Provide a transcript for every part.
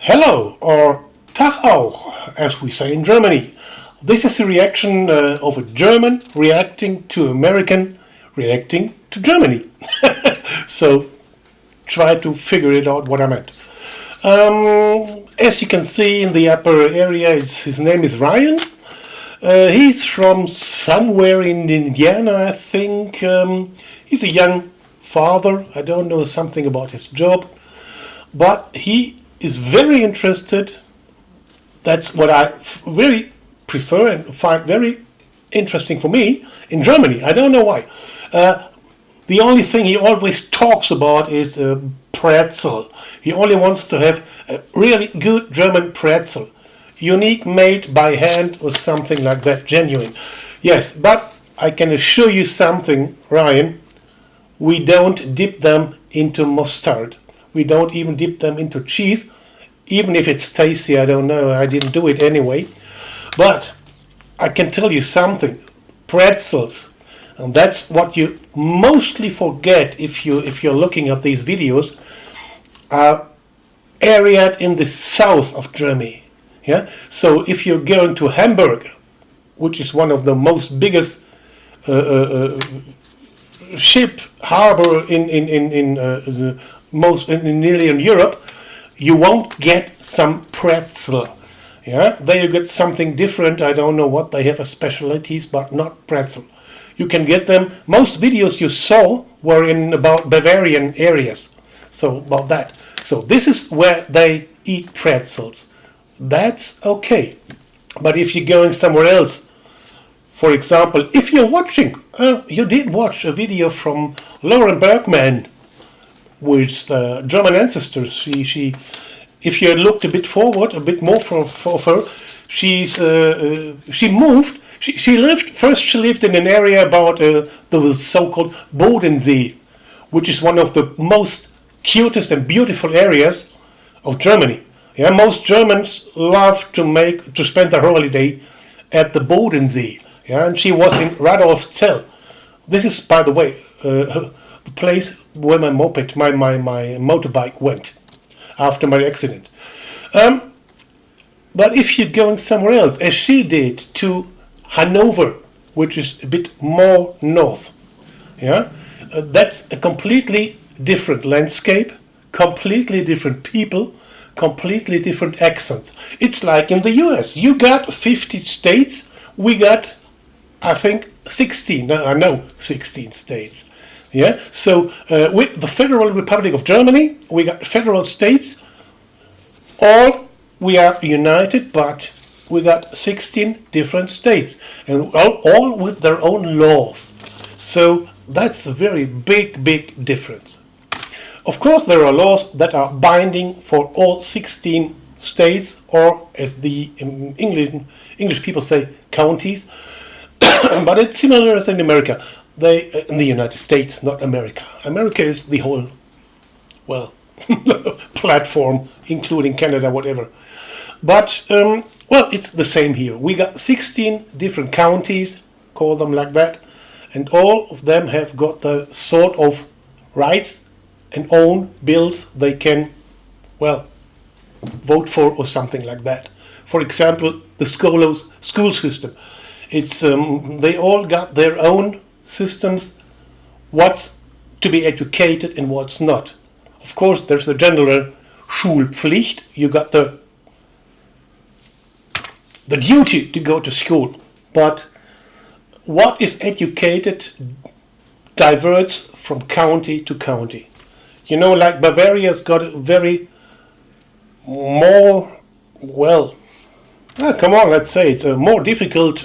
Hello, or Tag auch, as we say in Germany. This is a reaction of a German reacting to American reacting to Germany. So try to figure it out what I meant. As you can see in the upper area, his name is Ryan. He's from somewhere in Indiana, I think. He's a young father. I don't know something about his job. But he is very interested. That's what I really prefer and find very interesting for me in Germany. I don't know why. The only thing he always talks about is pretzel. He only wants to have a really good German pretzel. Unique, made by hand or something like that, genuine. Yes, but I can assure you something, Ryan. We don't dip them into mustard. We don't even dip them into cheese. Even if it's tasty, I don't know. I didn't do it anyway. But I can tell you something. Pretzels. And that's what you mostly forget if you're looking at these videos. Are areated in the south of Germany. Yeah. So if you're going to Hamburg, which is one of the most biggest ship harbor in nearly in Europe, you won't get some pretzel. Yeah, there you get something different. I don't know what they have as specialties, but not pretzel. You can get them. Most videos you saw were in about Bavarian areas. So about that. So this is where they eat pretzels. That's okay. But if you're going somewhere else, for example, if you're watching, you did watch a video from Lauren Bergman with German ancestors. She, if you looked a bit forward, a bit more for her, she moved. She lived in an area about the so-called Bodensee, which is one of the most cutest and beautiful areas of Germany. Yeah, most Germans love to spend their holiday at the Bodensee. Yeah, and she was in Radolfzell. This is, by the way, the place where my motorbike went after my accident. But if you're going somewhere else, as she did, to Hanover, which is a bit more north, yeah, that's a completely different landscape, completely different people, completely different accents. It's like in the US. You got 50 states, we got, I think, 16. I know 16 states. Yeah. So with the Federal Republic of Germany, we got federal states. All we are united, but we got 16 different states, and all with their own laws. So that's a very big difference. Of course, there are laws that are binding for all 16 states, or as the English people say, counties. But it's similar as in America. In the United States, not America. America is the whole, well, platform, including Canada, whatever. But, well, it's the same here. We got 16 different counties, call them like that, and all of them have got the sort of rights and own bills they can, well, vote for or something like that. For example, the school system. It's they all got their own systems, what's to be educated and what's not. Of course, there's the general Schulpflicht. You got the duty to go to school, but what is educated diverges from county to county. You know, like Bavaria's got a very more, well, come on, let's say it's a more difficult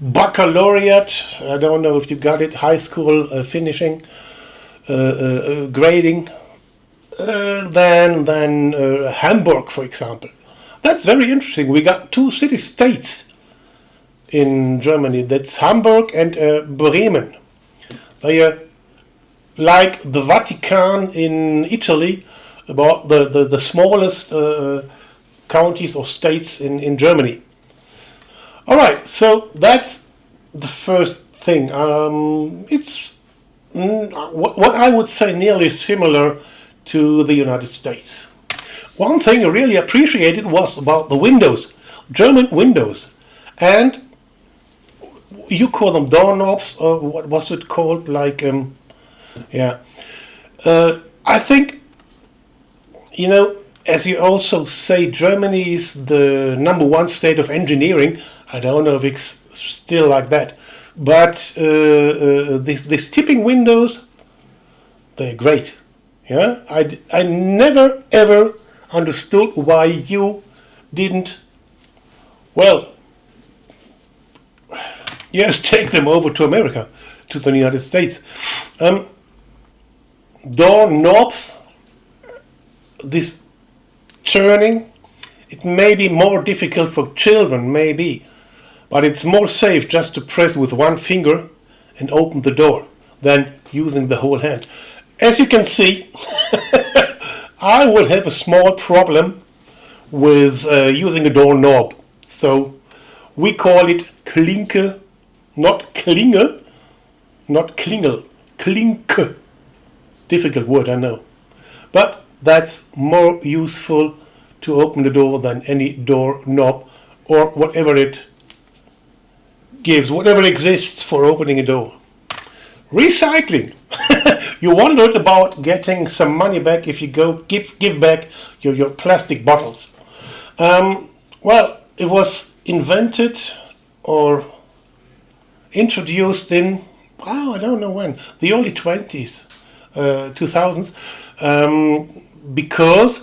baccalaureate. I don't know if you got it, high school finishing, grading, than Hamburg, for example. That's very interesting. We got two city-states in Germany. That's Hamburg and Bremen. They are like the Vatican in Italy, about the smallest counties or states in Germany. All right, so that's the first thing. It's what I would say nearly similar to the United States. one thing I really appreciated was about the windows, German windows. And you call them doorknobs, or what was it called? Like, yeah. I think, as you also say, Germany is the #1 state of engineering. I don't know if it's still like that. But these tipping windows, they're great. Yeah, I never ever understood why you didn't, well, yes, take them over to America, to the United States. Door knobs, this turning, it may be more difficult for children, maybe, but it's more safe just to press with one finger and open the door than using the whole hand. As you can see, I will have a small problem with using a doorknob. So we call it Klinke, not Klinge, not Klingel, Klinke. Difficult word, I know. But that's more useful to open the door than any doorknob or whatever it gives, whatever exists for opening a door. Recycling. You wondered about getting some money back if you go give back your plastic bottles. Well, it was invented or introduced in, I don't know when, the early 2000s, because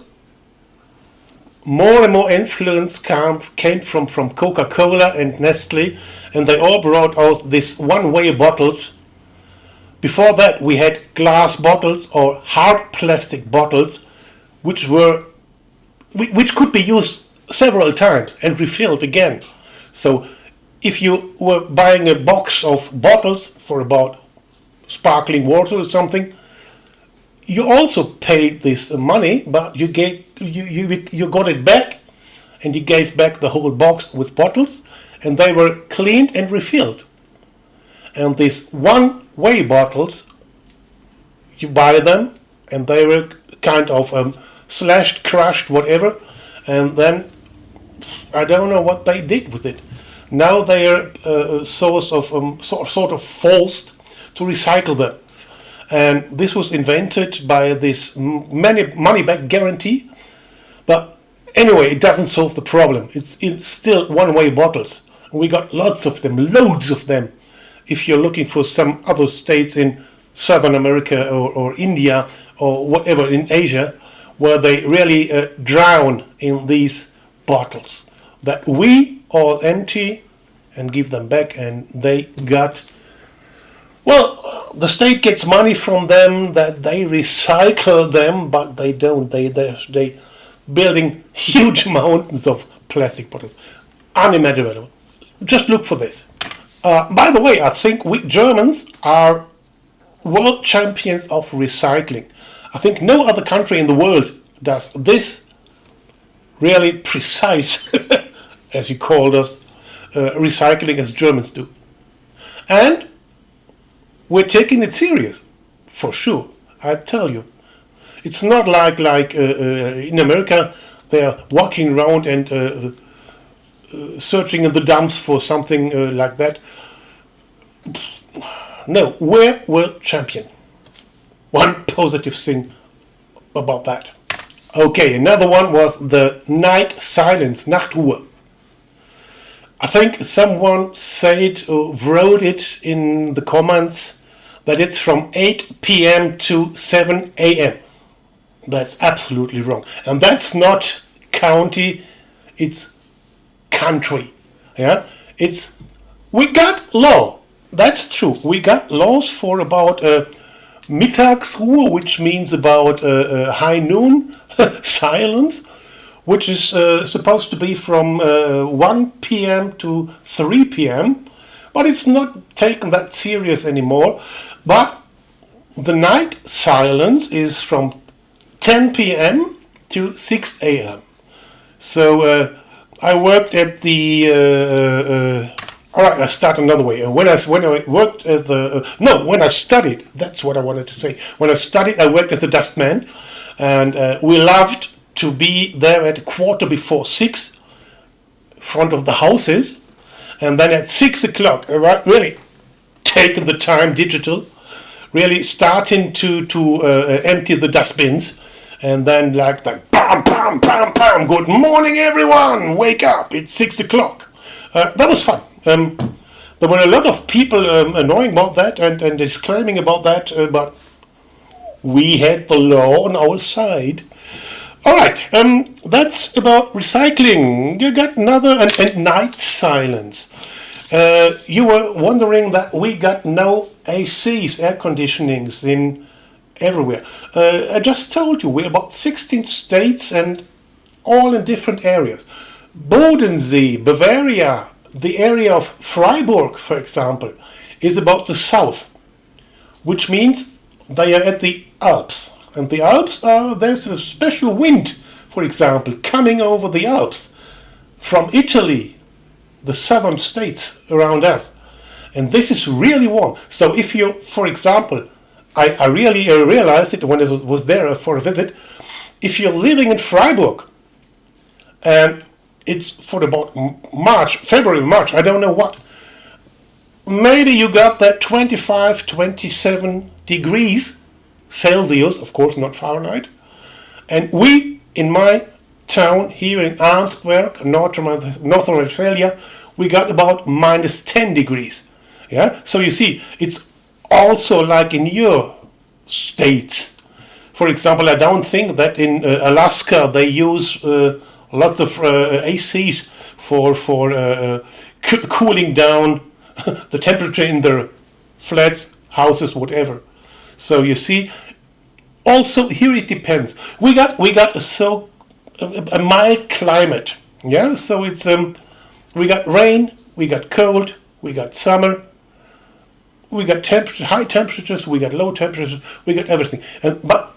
more and more influence came from Coca-Cola and Nestle, and they all brought out these one-way bottles. Before that, we had glass bottles or hard plastic bottles, which could be used several times and refilled again. So, if you were buying a box of bottles for about sparkling water or something, you also paid this money, but you got it back, and you gave back the whole box with bottles, and they were cleaned and refilled. And these one-way bottles, you buy them, and they were kind of slashed, crushed, whatever, and then I don't know what they did with it. Now they are sort of forced to recycle them. And this was invented by this money-back guarantee. But anyway, it doesn't solve the problem. It's still one-way bottles. We got lots of them, loads of them. If you're looking for some other states in Southern America or India or whatever in Asia, where they really drown in these bottles that we all empty and give them back, and they got, well, the state gets money from them that they recycle them, but they don't. They building huge mountains of plastic bottles. Unimaginable. Just look for this. By the way, I think we Germans are world champions of recycling. I think no other country in the world does this really precise, as you called us, recycling as Germans do. And we're taking it serious, for sure, I tell you. It's not like in America, they're walking around and searching in the dumps for something like that. No, we're world champion. One positive thing about that. Okay, another one was the night silence, Nachtruhe. I think someone said or wrote it in the comments that it's from 8 p.m. to 7 a.m. That's absolutely wrong. And that's not county, it's country. Yeah, we got law. That's true. We got laws for about Mittagsruhe, which means about high noon silence, which is supposed to be from 1 p.m. to 3 p.m. But it's not taken that serious anymore. But the night silence is from 10 p.m. to 6 a.m. So I worked at the. All right, let's start another way. When I worked as when I studied, that's what I wanted to say. When I studied, I worked as a dustman, and we loved to be there at 6:15, front of the houses, and then at 6 o'clock, really taking the time digital, really starting to empty the dustbins, and then like bam, bam, bam, bam, good morning everyone, wake up, it's 6 o'clock. That was fun. There were a lot of people annoying about that and exclaiming about that, but we had the law on our side. Alright, that's about recycling. You got another, and night silence. You were wondering that we got no ACs, air conditionings, in everywhere. I just told you, we're about 16 states and all in different areas. Bodensee, Bavaria, the area of Freiburg, for example, is about the south, which means they are at the Alps. And the Alps there's a special wind, for example, coming over the Alps from Italy, the southern states around us. And this is really warm. So if you, for example, I really realized it when I was there for a visit, if you're living in Freiburg, and it's for about February, March, I don't know what, maybe you got that 25, 27 degrees Celsius, of course not Fahrenheit, and we, in my town here in Arnsberg, Northern Westphalia, we got about minus 10 degrees. Yeah, so you see, it's also like in your states. For example, I don't think that in Alaska they use lots of ACs for cooling down the temperature in their flats, houses, whatever. So you see, also here it depends. We got a mild climate. Yeah, so it's we got rain, we got cold, we got summer, we got high temperatures, we got low temperatures, we got everything. But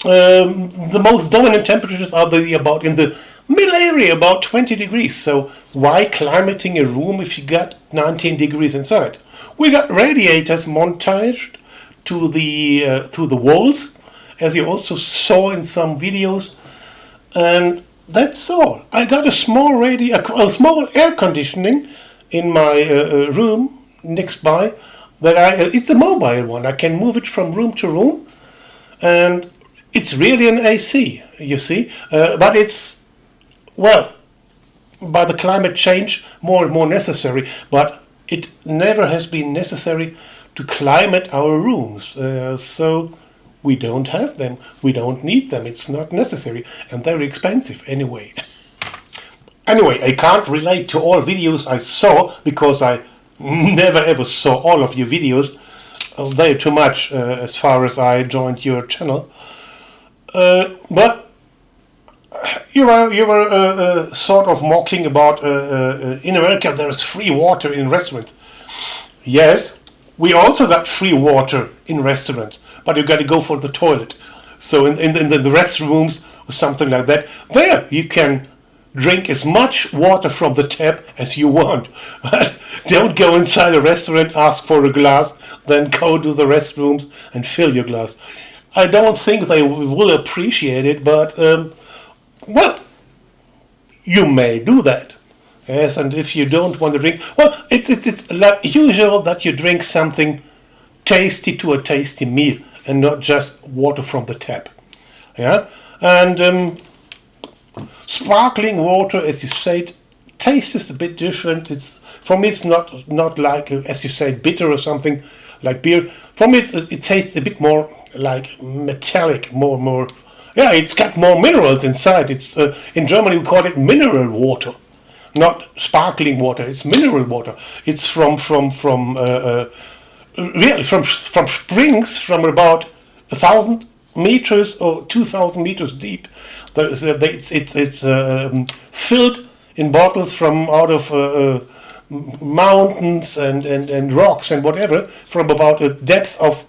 the most dominant temperatures are about in the middle area, about 20 degrees. So why climating a room if you got 19 degrees inside? We got radiators mounted to the walls, as you also saw in some videos, and that's all. I got a small small air conditioning in my room next by. It's a mobile one. I can move it from room to room, and it's really an AC. You see, but it's by the climate change more and more necessary. But it never has been necessary to climate our rooms, so we don't have them. We don't need them. It's not necessary, and they're expensive anyway. Anyway, I can't relate to all videos I saw because I never ever saw all of your videos. They're too much as far as I joined your channel. But you were sort of mocking about in America there's free water in restaurants. Yes, we also got free water in restaurants, but you got to go for the toilet. So in the restrooms or something like that, there you can drink as much water from the tap as you want. But don't go inside a restaurant, ask for a glass, then go to the restrooms and fill your glass. I don't think they will appreciate it, but you may do that. Yes, and if you don't want to drink, it's like usual that you drink something tasty to a tasty meal and not just water from the tap. Yeah, and sparkling water, as you said, taste is a bit different. For me, it's not like, as you said, bitter or something like beer. For me, it tastes a bit more like metallic, more. Yeah, it's got more minerals inside. It's in Germany we call it mineral water, not sparkling water. It's mineral water. It's from really from springs from about 1,000 meters or 2,000 meters deep. It's filled in bottles from out of mountains and rocks and whatever, from about a depth of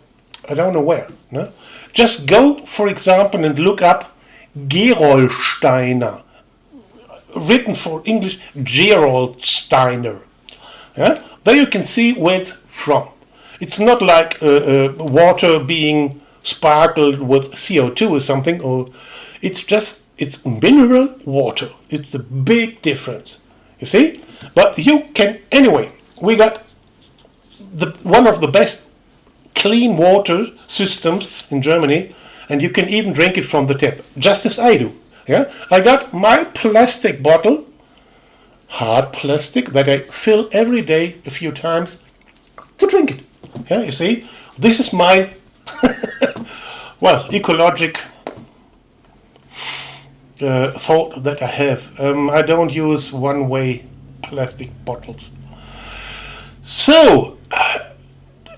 I don't know where. No? Just go, for example, and look up Gerolsteiner, written for English Gerolsteiner. Yeah? There you can see where it's from. It's not like water being sparkled with CO2 or something, or It's mineral water. It's a big difference. You see? But you can, anyway, we got one of the best clean water systems in Germany, and you can even drink it from the tap, just as I do. Yeah, I got my plastic bottle, hard plastic, that I fill every day a few times to drink it. Yeah, you see, this is my ecologic thought that I have. I don't use one-way plastic bottles. So,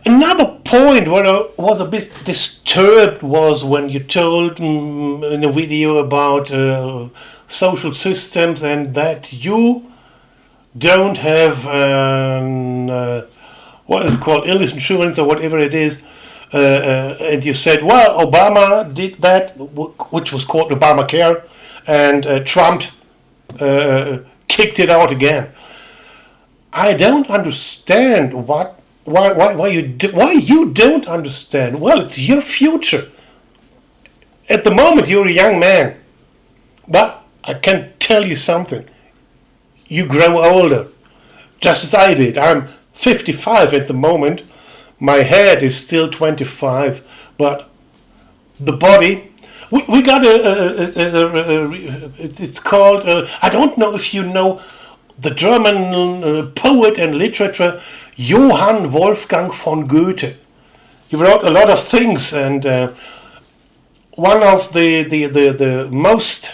another point where I was a bit disturbed was when you told in a video about social systems and that you don't have what is it called, illness insurance or whatever it is, and you said, well, Obama did that, which was called Obamacare, and Trump kicked it out again. I don't understand why you don't understand. Well, it's your future. At the moment, you're a young man, but I can tell you something. You grow older, just as I did. I'm 55 at the moment. My head is still 25, but the body. We got it's called. I don't know if you know the German poet and literature Johann Wolfgang von Goethe. He wrote a lot of things, and one of the most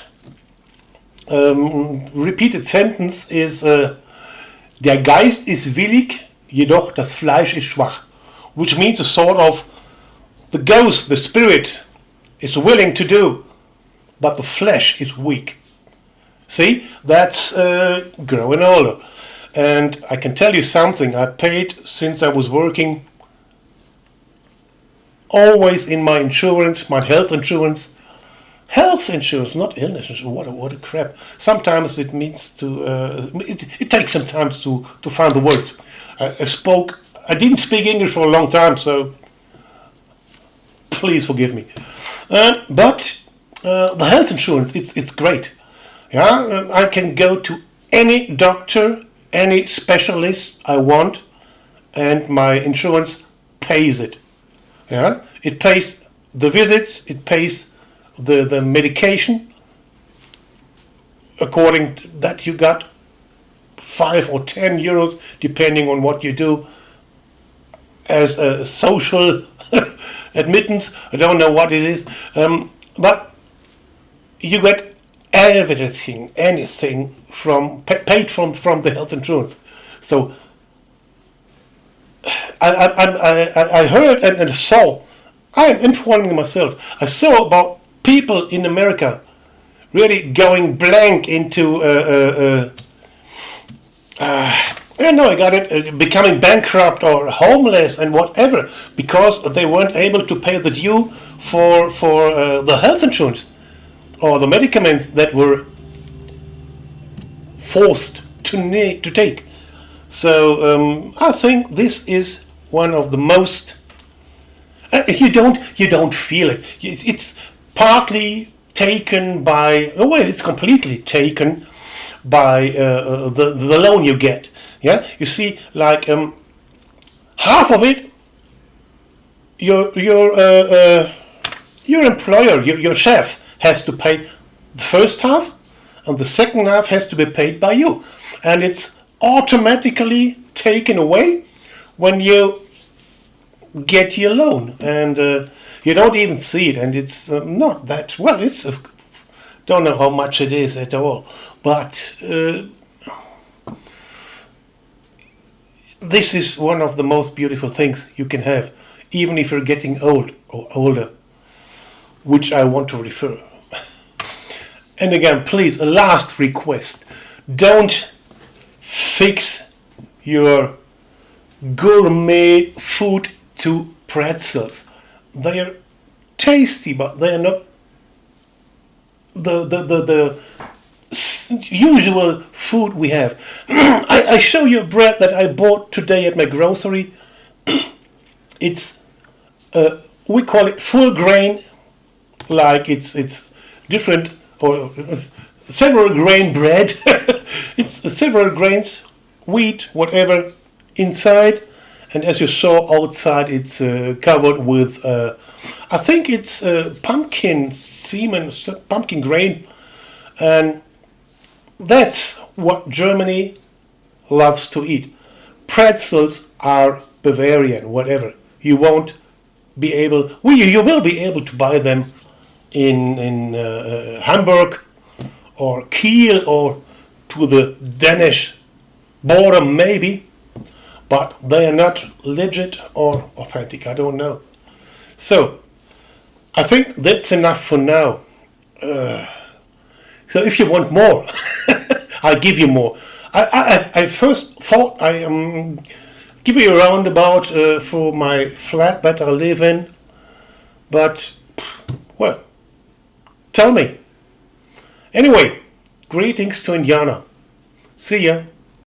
repeated sentence is Der Geist ist willig, jedoch das Fleisch ist schwach, which means a sort of the ghost, the spirit, is willing to do, but the flesh is weak. See, that's growing older. And I can tell you something, I paid, since I was working, always in my insurance, my health insurance, not illness insurance, what a crap. Sometimes it means to, it takes some time to find the words. I didn't speak English for a long time, so please forgive me. But the health insurance, it's great. Yeah, I can go to any doctor, any specialist I want, and my insurance pays it. Yeah, it pays the visits, it pays the medication. According to that, you got 5 or 10 euros, depending on what you do, as a social admittance. I don't know what it is, but you get everything, anything paid from the health insurance. So I heard and saw. I am informing myself. I saw about people in America really going blank into I got it, becoming bankrupt or homeless and whatever, because they weren't able to pay the due for the health insurance or the medicaments that were forced to take. So I think this is one of the most. You don't feel it. It's partly taken by. Oh well, it's completely taken by the loan you get. Yeah, you see, like half of it, your employer, your chef, has to pay the first half, and the second half has to be paid by you, and it's automatically taken away when you get your loan, and you don't even see it, and it's not that well. It's don't know how much it is at all, but this is one of the most beautiful things you can have, even if you're getting old or older, which I want to refer. And again, please, a last request: don't fix your gourmet food to pretzels. They are tasty, but they are not the usual food we have. I show you bread that I bought today at my grocery. It's we call it full grain, like it's different or several grain bread. It's several grains, wheat, whatever, inside. And as you saw outside, it's covered with, I think it's pumpkin semen, pumpkin grain. And that's what Germany loves to eat. Pretzels are Bavarian, whatever. You won't be able, well, you will be able to buy them in Hamburg or Kiel or to the Danish border, maybe. But they are not legit or authentic. I don't know. So, I think that's enough for now. So if you want more, I'll give you more. I first thought I give you a roundabout for my flat that I live in. But, well, tell me. Anyway, greetings to Indiana. See ya.